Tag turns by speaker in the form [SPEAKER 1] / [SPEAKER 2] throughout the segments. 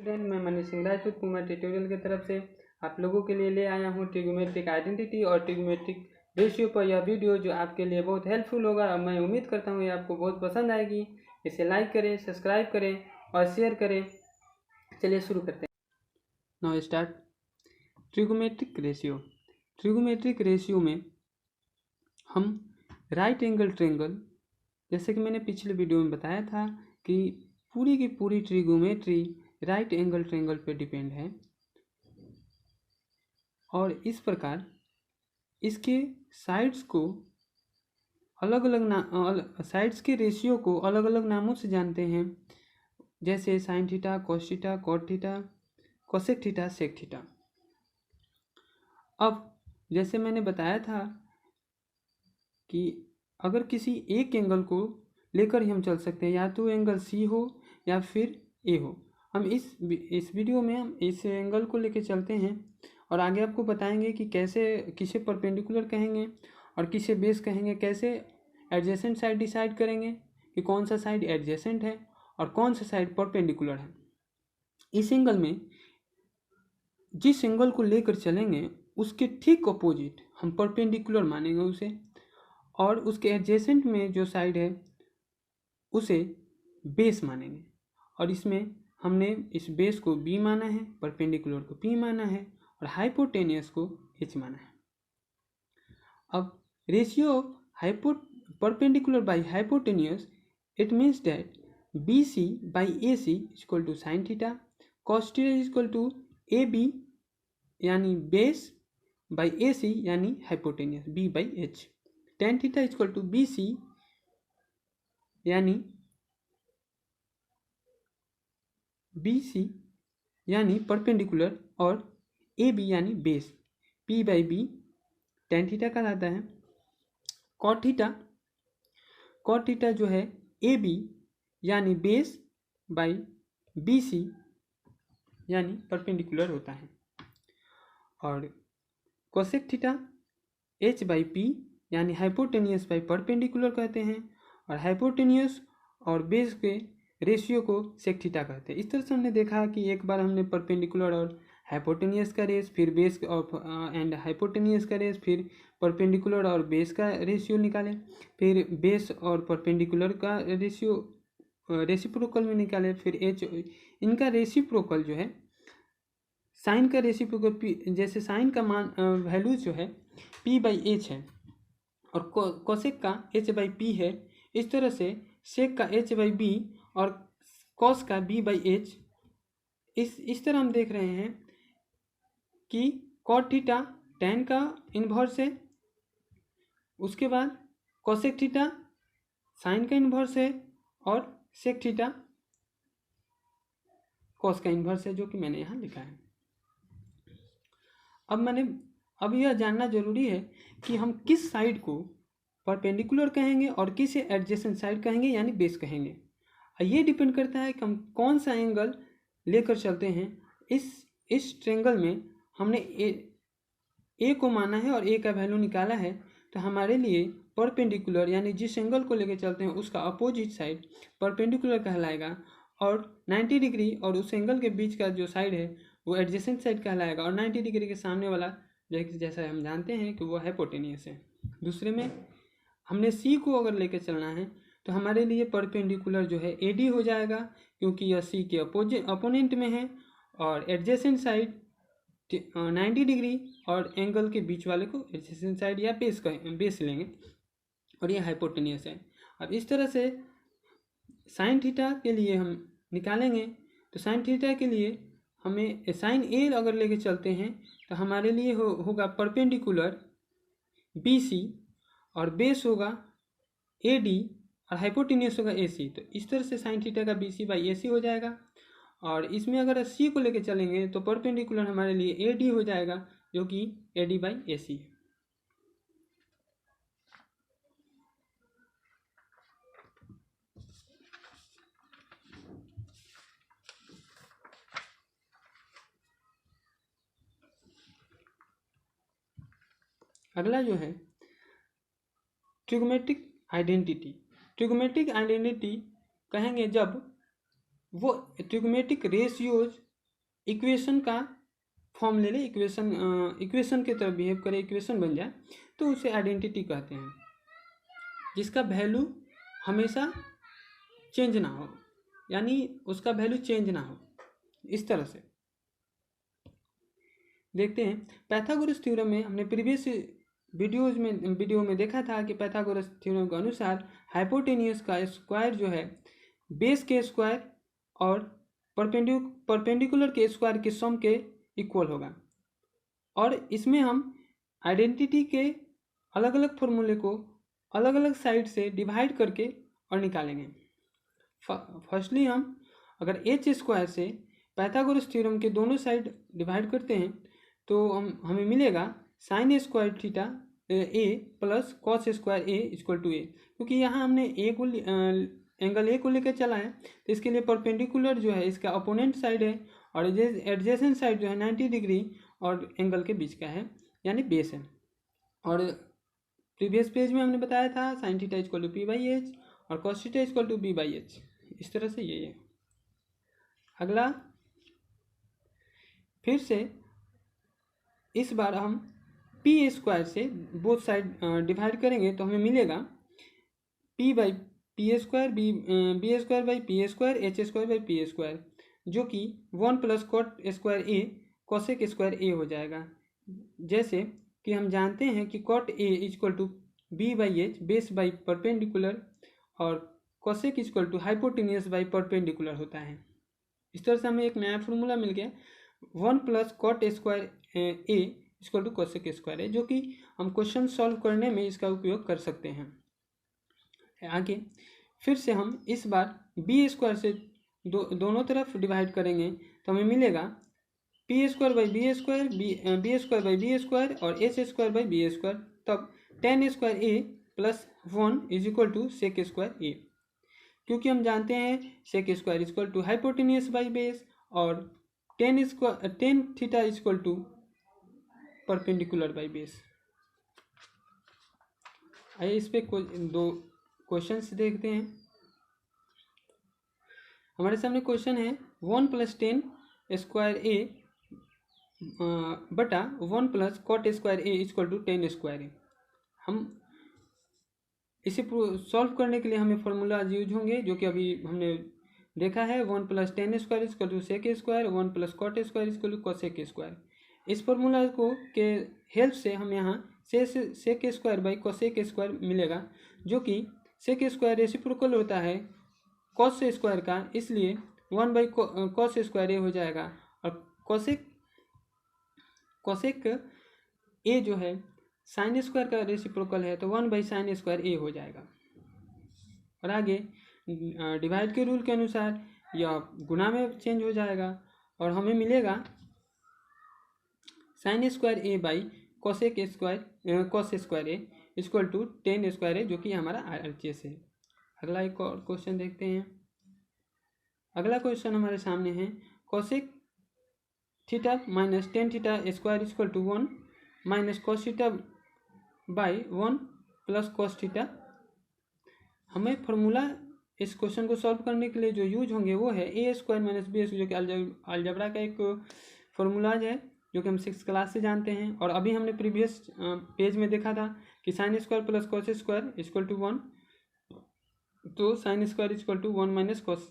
[SPEAKER 1] Student, मैं Manish Singh Rajput Kumar tutorial की तरफ से आप लोगों के लिए ले आया हूँ ट्रिग्नोमेट्रिक आइडेंटिटी और ट्रिग्नोमेट्रिक रेशियो पर यह वीडियो जो आपके लिए बहुत हेल्पफुल होगा और मैं उम्मीद करता हूँ ये आपको बहुत पसंद आएगी। इसे लाइक करें, सब्सक्राइब करें और शेयर करें। चलिए शुरू करते हैं। Now start. Trigonometric ratio. Trigonometric ratio में हम राइट एंगल ट्रायंगल, जैसे कि मैंने पिछले वीडियो में बताया था कि पूरी की पूरी ट्रिग्नोमेट्री राइट एंगल ट्रायंगल पे डिपेंड है और इस प्रकार इसके साइड्स को अलग अलग साइड्स के रेशियो को अलग अलग नामों से जानते हैं, जैसे sine theta, cos theta, cot theta, cosec theta, sec theta. अब जैसे मैंने बताया था कि अगर किसी एक एंगल को लेकर ही हम चल सकते हैं, या तो एंगल सी हो या फिर ए हो। हम इस वीडियो में हम इस एंगल को लेकर चलते हैं और आगे आपको बताएंगे कि कैसे किसे परपेंडिकुलर कहेंगे और किसे बेस कहेंगे, कैसे एडजेसेंट साइड डिसाइड करेंगे कि कौन सा साइड एडजेसेंट है और कौन सा साइड परपेंडिकुलर है। इस एंगल में जिस एंगल को लेकर चलेंगे उसके ठीक अपोजिट हम परपेंडिकुलर मानेंगे उसे, और उसके एडजेसेंट में जो साइड है उसे बेस मानेंगे। और इसमें हमने इस बेस को बी माना है, परपेंडिकुलर को पी माना है और हाइपोटेनियस को एच माना है। अब ratio of perpendicular by hypotenuse, it means that B C by A C equal to sine theta, cos theta equal to A B यानी बेस बाई ए सी यानी hypotenuse B by H, tan theta equal to B C यानी B C यानी perpendicular और A B यानी base, P by B tan theta कहलाता है। Cot theta जो है ए बी यानी बेस बाई बी सी यानी परपेंडिकुलर होता है। और cosec theta H by P यानी हाइपोटेनियस बाई परपेंडिकुलर कहते हैं, और हाइपोटेनियस और बेस के रेशियो को सेक थीटा कहते हैं। इस तरह से हमने देखा कि एक बार हमने परपेंडिकुलर और हाइपोटेनियस का रेस, फिर बेस एंड हाइपोटेनियस का रेस, फिर परपेंडिकुलर और बेस का रेशियो निकाले, फिर बेस और परपेंडिकुलर का रेशियो रेसिप्रोकल में निकाले, फिर एच इनका रेसिप्रोकल जो है साइन का रेसिप्रोकल पी, जैसे साइन का मान वैल्यू जो है पी बाई एच है और कोसेक का एच बाई पी है। इस तरह से सेक का एच बाई बी और कॉस का बी बाई एच। इस तरह हम देख रहे हैं कि कॉट थीटा टेन का इन्वर्स है, उसके बाद कोसेक थीटा साइन का इन्वर्स है और सेक थीटा कॉस का इन्वर्स है, जो कि मैंने यहाँ लिखा है। अब यह जानना जरूरी है कि हम किस साइड को परपेंडिकुलर कहेंगे और किसे एडजेसेंट साइड कहेंगे यानी बेस कहेंगे। ये डिपेंड करता है कि हम कौन सा एंगल लेकर चलते हैं। इस ट्रायंगल में हमने ए को माना है और ए का वैल्यू निकाला है, तो हमारे लिए परपेंडिकुलर यानी जिस एंगल को लेकर चलते हैं उसका अपोजिट साइड परपेंडिकुलर कहलाएगा, और 90 डिग्री और उस एंगल के बीच का जो साइड है वो एडजेसेंट साइड कहलाएगा, और 90 डिग्री के सामने वाला जैसा हम जानते हैं कि वो हाइपोटेनियस है। दूसरे में हमने सी को अगर लेकर चलना है तो हमारे लिए परपेंडिकुलर जो है एडी हो जाएगा, क्योंकि यह सी के अपोनेंट में है, और एडजेसेंट साइड 90 डिग्री और एंगल के बीच वाले को एडजेसेंट साइड या बेस लेंगे, और ये हाइपोटेनियस है। अब इस तरह से साइन थीटा के लिए हम निकालेंगे, तो साइन थीटा के लिए हमें साइन ए अगर लेके चलते हैं तो हमारे लिए होगा परपेंडिकुलर बी सी और बेस होगा ए डी और हाइपोटेनियस होगा ए सी। तो इस तरह से साइन थीटा का बी सी बाई ए सी हो जाएगा। और इसमें अगर सी को लेके चलेंगे तो परपेंडिकुलर हमारे लिए ए डी हो जाएगा, जो कि ए डी बाई ए सी है। अगला जो है ट्रिग्नोमेट्रिक आइडेंटिटी। ट्रिग्नोमेट्रिक आइडेंटिटी कहेंगे जब वो ट्रिग्नोमेट्रिक रेशियोज इक्वेशन का फॉर्म ले ले, इक्वेशन की तरह बिहेव करे, इक्वेशन बन जाए, तो उसे आइडेंटिटी कहते हैं, जिसका वैल्यू हमेशा चेंज ना हो, यानी उसका वैल्यू चेंज ना हो। इस तरह से देखते हैं पाइथागोरस थ्योरम में हमने प्रीवियस वीडियो में देखा था कि पाइथागोरस थ्योरम के अनुसार हाइपोटेनियस का स्क्वायर जो है बेस के स्क्वायर और परपेंडिकुलर के स्क्वायर के सम के इक्वल होगा। और इसमें हम आइडेंटिटी के अलग अलग फॉर्मूले को अलग अलग साइड से डिवाइड करके और निकालेंगे। फर्स्टली हम अगर एच स्क्वायर से पाइथागोरस थ्योरम के दोनों साइड डिवाइड करते हैं तो हमें मिलेगा sine square theta A plus cos square A equal to A, क्योंकि यहाँ हमने एंगल ए को लेकर चला है, तो इसके लिए परपेंडिकुलर जो है इसका अपोनेंट साइड है और एडजेसेंट साइड जो है 90 डिग्री और एंगल के बीच का है, यानी बेस है। और प्रीवियस पेज में हमने बताया था sine theta equal to P by H और cos theta equal to B by H, इस तरह से ये है। अगला फिर से इस बार हम पी स्क्वायर से बोथ साइड डिवाइड करेंगे तो हमें मिलेगा P by P square B square by P square H square by P square, जो कि 1 plus cot square A cosec square A हो जाएगा। जैसे कि हम जानते हैं कि cot A equal to B by H base by perpendicular और cosec equal to hypotenuse by perpendicular होता है। इस तरह से हमें एक नया फॉर्मूला मिल गया 1 plus cot square A equal to cosec square है, जो कि हम क्वेश्चन सॉल्व करने में इसका उपयोग कर सकते हैं। आगे फिर से हम इस बार बी स्क्वायर से दोनों तरफ डिवाइड करेंगे तो हमें मिलेगा P square by B square B square by B square और H square by B square, तब tan square A plus 1 is equal to sec square A, क्योंकि हम जानते हैं sec square equal to hypotenuse by base और tan theta equal to perpendicular by base. आइए इस पे दो क्वेश्चंस देखते हैं। हमारे सामने क्वेश्चन है 1 प्लस 10 स्क्वायर ए बटा 1 plus cot square A equal to 10 square A. हम इसे सॉल्व करने के लिए हमें फॉर्मूला यूज होंगे, जो कि अभी हमने देखा है 1 plus 10 square equal to sec square 1 plus cot square equal to cosec square. इस फॉर्मूला को के हेल्प से हम यहाँ sec square by cosec square मिलेगा, जो कि सेक स्क्वायर रेसिप्रोकल होता है कॉस स्क्वायर का, इसलिए 1 बाई कॉस स्क्वायर ए हो जाएगा और कॉसेक ए जो है साइन स्क्वायर का रेसिप्रोकल है तो 1 बाई साइन स्क्वायर ए हो जाएगा। और आगे डिवाइड के रूल के अनुसार यह गुना में चेंज हो जाएगा और हमें मिलेगा sine square A by cosec square cos square A equal to 10 square A, जो कि हमारा RHS है। अगला एक और क्वेश्चन देखते हैं। अगला क्वेश्चन हमारे सामने है cosec theta minus 10 theta square equal to 1 minus cos theta by 1 plus cos theta. हमें फॉर्मूला इस क्वेश्चन को सॉल्व करने के लिए जो यूज होंगे वो है a square minus b square, जो कि अलजेब्रा का एक फॉर्मूलाज है जो कि हम 6th क्लास से जानते हैं। और अभी हमने प्रीवियस पेज में देखा था कि sine square plus cos square equal to 1, तो sine square equal to 1 minus cos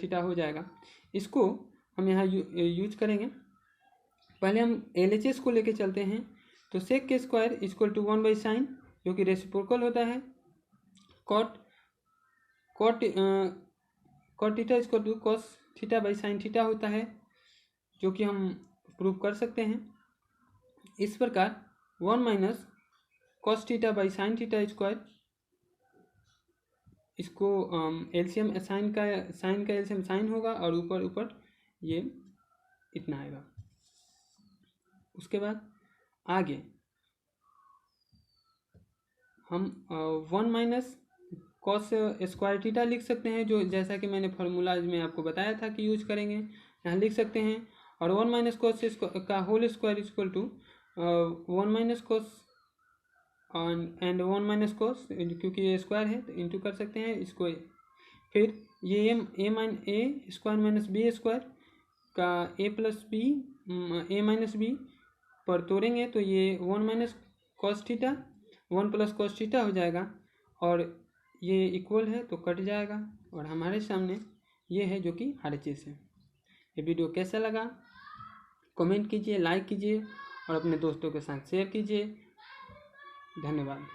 [SPEAKER 1] theta हो जाएगा। इसको हम यहाँ यूज करेंगे। पहले हम LHS को लेके चलते हैं, तो सेक के square equal to 1 by sine, जो कि रेसिप्रोकल होता है cot theta equal to cos theta by sine theta होता है, जो कि हम प्रूव कर सकते हैं। इस प्रकार 1 minus cos theta by sine theta square, इसको एलसीएम साइन का एलसीएम साइन होगा और ऊपर ये इतना आएगा। उसके बाद आगे हम 1 माइनस कॉस स्क्वायर थीटा लिख सकते हैं, जो जैसा कि मैंने फार्मूला में आपको बताया था कि यूज करेंगे, यहाँ लिख सकते हैं। और 1 माइनस कॉस का whole square equal to 1 minus cos and 1 minus cos, क्योंकि ये स्क्वायर है तो इंटू कर सकते हैं इसको। फिर ये ए स्क्वायर माइनस बी स्क्वायर का ए प्लस बी ए माइनस बी पर तोड़ेंगे तो ये 1 minus cos theta 1 plus cos theta हो जाएगा और ये इक्वल है तो कट जाएगा और हमारे सामने ये है जो कि RHS है। ये वीडियो कैसा लगा कमेंट कीजिए, लाइक कीजिए और अपने दोस्तों के साथ शेयर कीजिए। धन्यवाद।